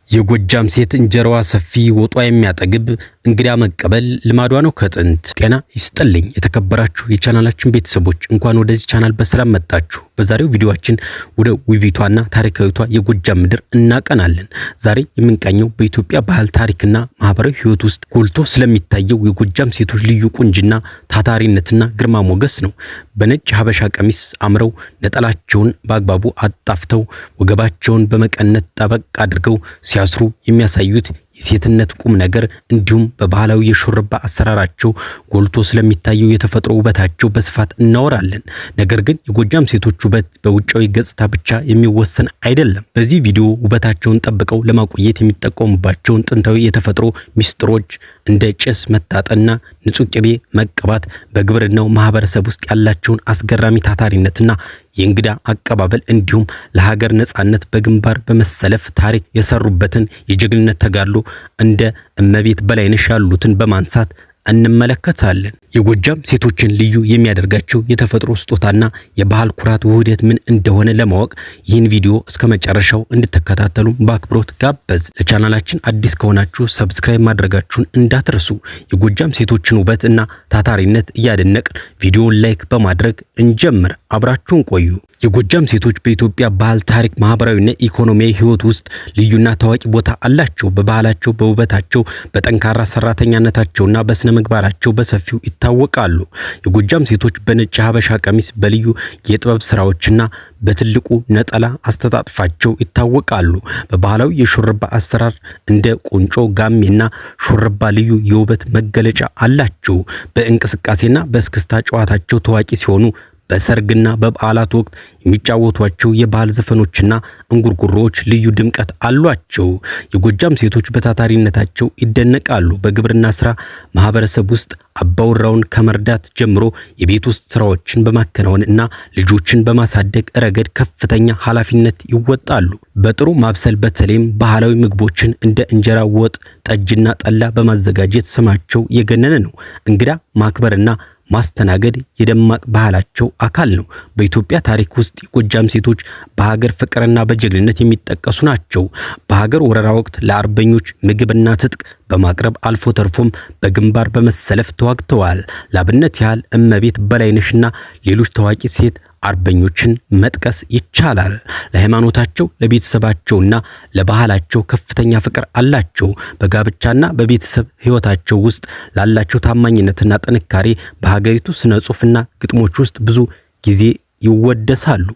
የጎጃም ሴት እንጀራዋ ሰፊ ወጧ የሚያጠግብ እንግዳ መቀበል ልማዷ ነው ከጥንት። ጤና ይስጥልኝ የተከበራችሁ የቻናላችን ቤተሰቦች እንኳን ወደዚህ ቻናል በሰላም መጣችሁ። በዛሬው ቪዲዮአችን ወደ ውቢቷና ታሪካዊቷ የጎጃም ምድር እናቀናለን። ዛሬ የምንቃኘው በኢትዮጵያ ባህል ታሪክና ማህበራዊ ህይወት ውስጥ ጎልቶ ስለሚታየው የጎጃም ሴቶች ልዩ ቁንጅና፣ ታታሪነትና ግርማ ሞገስ ነው። በነጭ ሀበሻ ቀሚስ አምረው ነጠላቸውን በአግባቡ አጣፍተው ወገባቸውን በመቀነት ጠበቅ አድርገው ሲያስሩ የሚያሳዩት የሴትነት ቁም ነገር እንዲሁም በባህላዊ የሹርባ አሰራራቸው ጎልቶ ስለሚታየው የተፈጥሮ ውበታቸው በስፋት እናወራለን። ነገር ግን የጎጃም ሴቶች ውበት በውጫዊ ገጽታ ብቻ የሚወሰን አይደለም። በዚህ ቪዲዮ ውበታቸውን ጠብቀው ለማቆየት የሚጠቀሙባቸውን ጥንታዊ የተፈጥሮ ሚስጥሮች እንደ ጭስ መታጠንና ንጹህ ቅቤ መቀባት፣ በግብርናው ማህበረሰብ ውስጥ ያላቸውን አስገራሚ ታታሪነትና የእንግዳ አቀባበል እንዲሁም ለሀገር ነጻነት በግንባር በመሰለፍ ታሪክ የሰሩበትን የጀግንነት ተጋድሎ እንደ እመቤት በላይነሽ ያሉትን በማንሳት እንመለከታለን። የጎጃም ሴቶችን ልዩ የሚያደርጋቸው የተፈጥሮ ስጦታና የባህል ኩራት ውህደት ምን እንደሆነ ለማወቅ ይህን ቪዲዮ እስከ መጨረሻው እንድትከታተሉ በአክብሮት ጋበዝ። ለቻናላችን አዲስ ከሆናችሁ ሰብስክራይብ ማድረጋችሁን እንዳትረሱ። የጎጃም ሴቶችን ውበት እና ታታሪነት እያደነቅን ቪዲዮውን ላይክ በማድረግ እንጀምር። አብራችሁን ቆዩ። የጎጃም ሴቶች በኢትዮጵያ ባህል፣ ታሪክ፣ ማህበራዊና ኢኮኖሚያዊ ህይወት ውስጥ ልዩና ታዋቂ ቦታ አላቸው። በባህላቸው፣ በውበታቸው፣ በጠንካራ ሰራተኛነታቸውና በስነ ምግባራቸው በሰፊው ይታወቃሉ። የጎጃም ሴቶች በነጭ ሀበሻ ቀሚስ፣ በልዩ የጥበብ ስራዎችና በትልቁ ነጠላ አስተጣጥፋቸው ይታወቃሉ። በባህላዊ የሹርባ አሰራር እንደ ቁንጮ፣ ጋሜና ሹርባ ልዩ የውበት መገለጫ አላቸው። በእንቅስቃሴና በእስክስታ ጨዋታቸው ታዋቂ ሲሆኑ በሰርግና በበዓላት ወቅት የሚጫወቷቸው የባህል ዘፈኖችና እንጉርጉሮዎች ልዩ ድምቀት አሏቸው። የጎጃም ሴቶች በታታሪነታቸው ይደነቃሉ። በግብርና ስራ ማህበረሰብ ውስጥ አባወራውን ከመርዳት ጀምሮ የቤት ውስጥ ስራዎችን በማከናወን እና ልጆችን በማሳደግ ረገድ ከፍተኛ ኃላፊነት ይወጣሉ። በጥሩ ማብሰል በተለይም ባህላዊ ምግቦችን እንደ እንጀራ፣ ወጥ፣ ጠጅና ጠላ በማዘጋጀት ስማቸው የገነነ ነው። እንግዳ ማክበርና ማስተናገድ የደማቅ ባህላቸው አካል ነው። በኢትዮጵያ ታሪክ ውስጥ የጎጃም ሴቶች በሀገር ፍቅርና በጀግንነት የሚጠቀሱ ናቸው። በሀገር ወረራ ወቅት ለአርበኞች ምግብና ትጥቅ በማቅረብ አልፎ ተርፎም በግንባር በመሰለፍ ተዋግተዋል። ላብነት ያህል እመቤት በላይነሽና ሌሎች ታዋቂ ሴት አርበኞችን መጥቀስ ይቻላል። ለሃይማኖታቸው፣ ለቤተሰባቸውና ለባህላቸው ከፍተኛ ፍቅር አላቸው። በጋብቻና በቤተሰብ ህይወታቸው ውስጥ ላላቸው ታማኝነትና ጥንካሬ በሀገሪቱ ስነ ጽሑፍና ግጥሞች ውስጥ ብዙ ጊዜ ይወደሳሉ።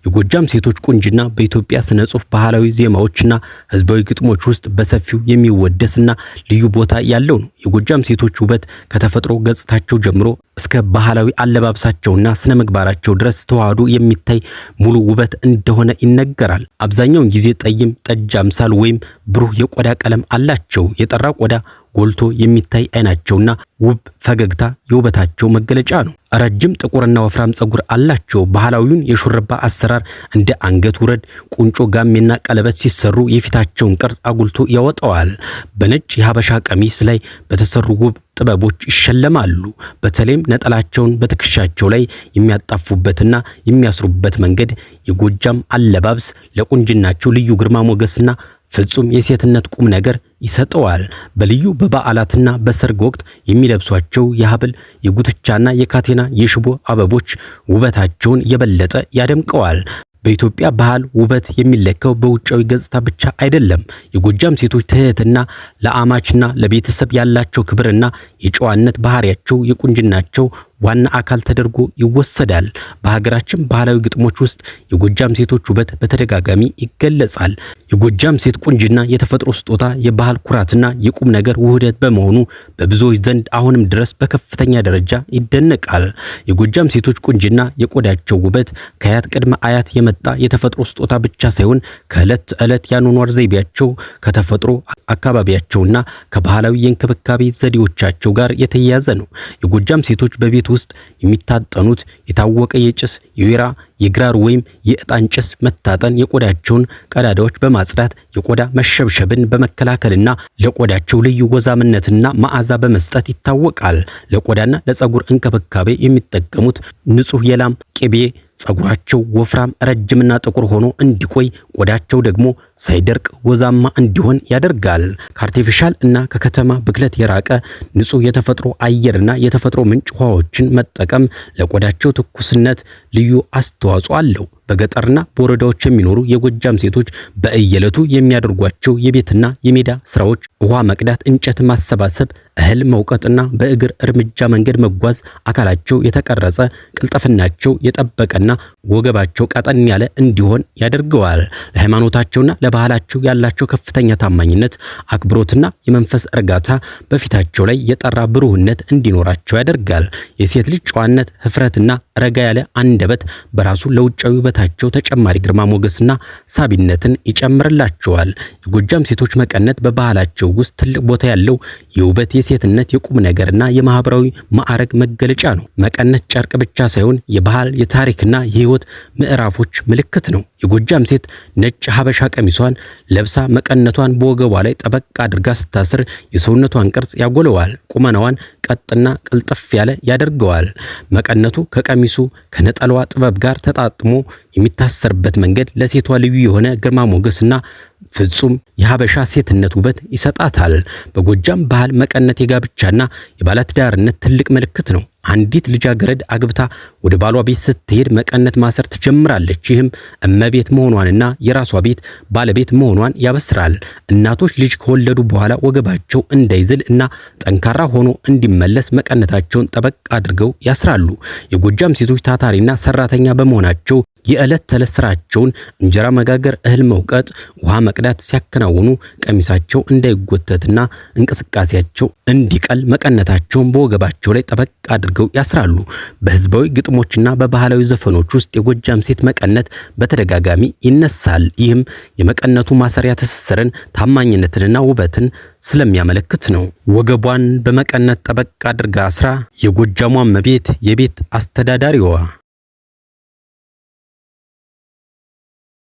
የጎጃም ሴቶች ቁንጅና በኢትዮጵያ ስነ ጽሑፍ፣ ባህላዊ ዜማዎችና ህዝባዊ ግጥሞች ውስጥ በሰፊው የሚወደስና ልዩ ቦታ ያለው ነው። የጎጃም ሴቶች ውበት ከተፈጥሮ ገጽታቸው ጀምሮ እስከ ባህላዊ አለባበሳቸውና ስነ ምግባራቸው ድረስ ተዋህዶ የሚታይ ሙሉ ውበት እንደሆነ ይነገራል። አብዛኛውን ጊዜ ጠይም፣ ጠጅ አምሳል ወይም ብሩህ የቆዳ ቀለም አላቸው። የጠራ ቆዳ ጎልቶ የሚታይ አይናቸውና ውብ ፈገግታ የውበታቸው መገለጫ ነው። ረጅም ጥቁርና ወፍራም ጸጉር አላቸው። ባህላዊውን የሹርባ አሰራር እንደ አንገት ውረድ፣ ቁንጮ፣ ጋሜና ቀለበት ሲሰሩ የፊታቸውን ቅርጽ አጉልቶ ያወጣዋል። በነጭ የሀበሻ ቀሚስ ላይ በተሰሩ ውብ ጥበቦች ይሸለማሉ። በተለይም ነጠላቸውን በትከሻቸው ላይ የሚያጣፉበትና የሚያስሩበት መንገድ የጎጃም አለባበስ ለቁንጅናቸው ልዩ ግርማ ሞገስና ፍጹም የሴትነት ቁም ነገር ይሰጠዋል። በልዩ በበዓላትና በሰርግ ወቅት የሚለብሷቸው የሐብል፣ የጉትቻና የካቴና የሽቦ አበቦች ውበታቸውን የበለጠ ያደምቀዋል። በኢትዮጵያ ባህል ውበት የሚለካው በውጫዊ ገጽታ ብቻ አይደለም። የጎጃም ሴቶች ትህትና፣ ለአማችና ለቤተሰብ ያላቸው ክብርና የጨዋነት ባህሪያቸው የቁንጅናቸው ዋና አካል ተደርጎ ይወሰዳል። በሀገራችን ባህላዊ ግጥሞች ውስጥ የጎጃም ሴቶች ውበት በተደጋጋሚ ይገለጻል። የጎጃም ሴት ቁንጅና የተፈጥሮ ስጦታ፣ የባህል ኩራትና የቁም ነገር ውህደት በመሆኑ በብዙዎች ዘንድ አሁንም ድረስ በከፍተኛ ደረጃ ይደነቃል። የጎጃም ሴቶች ቁንጅና፣ የቆዳቸው ውበት ከአያት ቅድመ አያት የመጣ የተፈጥሮ ስጦታ ብቻ ሳይሆን ከዕለት ተዕለት ያኗኗር ዘይቤያቸው፣ ከተፈጥሮ አካባቢያቸውና ከባህላዊ የእንክብካቤ ዘዴዎቻቸው ጋር የተያያዘ ነው። የጎጃም ሴቶች በቤት ውስጥ የሚታጠኑት የታወቀ የጭስ፣ የወይራ፣ የግራር ወይም የዕጣን ጭስ መታጠን የቆዳቸውን ቀዳዳዎች በማጽዳት የቆዳ መሸብሸብን በመከላከልና ለቆዳቸው ልዩ ወዛምነትና መዓዛ በመስጠት ይታወቃል። ለቆዳና ለፀጉር እንክብካቤ የሚጠቀሙት ንጹህ የላም ቅቤ ጸጉራቸው ወፍራም ረጅምና ጥቁር ሆኖ እንዲቆይ፣ ቆዳቸው ደግሞ ሳይደርቅ ወዛማ እንዲሆን ያደርጋል። ከአርቲፊሻል እና ከከተማ ብክለት የራቀ ንጹህ የተፈጥሮ አየርና የተፈጥሮ ምንጭ ውሃዎችን መጠቀም ለቆዳቸው ትኩስነት ልዩ አስተዋጽኦ አለው። በገጠርና በወረዳዎች የሚኖሩ የጎጃም ሴቶች በእየለቱ የሚያደርጓቸው የቤትና የሜዳ ስራዎች ውሃ መቅዳት፣ እንጨት ማሰባሰብ፣ እህል መውቀጥና በእግር እርምጃ መንገድ መጓዝ አካላቸው የተቀረጸ ቅልጥፍናቸው የጠበቀና ወገባቸው ቀጠን ያለ እንዲሆን ያደርገዋል። ለሃይማኖታቸውና ለባህላቸው ያላቸው ከፍተኛ ታማኝነት፣ አክብሮትና የመንፈስ እርጋታ በፊታቸው ላይ የጠራ ብሩህነት እንዲኖራቸው ያደርጋል። የሴት ልጅ ጨዋነት፣ ህፍረትና ረጋ ያለ አንደበት በራሱ ለውጫዊ ውበታቸው ተጨማሪ ግርማ ሞገስና ሳቢነትን ይጨምርላቸዋል። የጎጃም ሴቶች መቀነት በባህላቸው ውስጥ ትልቅ ቦታ ያለው የውበት የሴትነት የቁም ነገርና የማህበራዊ ማዕረግ መገለጫ ነው። መቀነት ጨርቅ ብቻ ሳይሆን የባህል የታሪክና የህይወት ምዕራፎች ምልክት ነው። የጎጃም ሴት ነጭ ሀበሻ ቀሚሷን ለብሳ መቀነቷን በወገቧ ላይ ጠበቅ አድርጋ ስታስር የሰውነቷን ቅርጽ ያጎለዋል። ቁመናዋን ቀጥና ቅልጥፍ ያለ ያደርገዋል። መቀነቱ ከቀሚሱ ከነጠላዋ ጥበብ ጋር ተጣጥሞ የሚታሰርበት መንገድ ለሴቷ ልዩ የሆነ ግርማ ሞገስና ፍጹም የሀበሻ ሴትነት ውበት ይሰጣታል። በጎጃም ባህል መቀነት የጋብቻና የባለትዳርነት ትልቅ ምልክት ነው። አንዲት ልጃገረድ አግብታ ወደ ባሏ ቤት ስትሄድ መቀነት ማሰር ትጀምራለች። ይህም እመቤት መሆኗንና የራሷ ቤት ባለቤት መሆኗን ያበስራል። እናቶች ልጅ ከወለዱ በኋላ ወገባቸው እንዳይዝል እና ጠንካራ ሆኖ እንዲመለስ መቀነታቸውን ጠበቅ አድርገው ያስራሉ። የጎጃም ሴቶች ታታሪና ሰራተኛ በመሆናቸው የዕለት ተዕለት ስራቸውን እንጀራ መጋገር፣ እህል መውቀጥ፣ ውሃ መቅዳት ሲያከናውኑ ቀሚሳቸው እንዳይጎተትና እንቅስቃሴያቸው እንዲቀል መቀነታቸውን በወገባቸው ላይ ጠበቅ አድርገው ያስራሉ። በህዝባዊ ግጥሞችና በባህላዊ ዘፈኖች ውስጥ የጎጃም ሴት መቀነት በተደጋጋሚ ይነሳል። ይህም የመቀነቱ ማሰሪያ ትስስርን፣ ታማኝነትንና ውበትን ስለሚያመለክት ነው። ወገቧን በመቀነት ጠበቅ አድርጋ አስራ የጎጃሟ እመቤት የቤት አስተዳዳሪዋ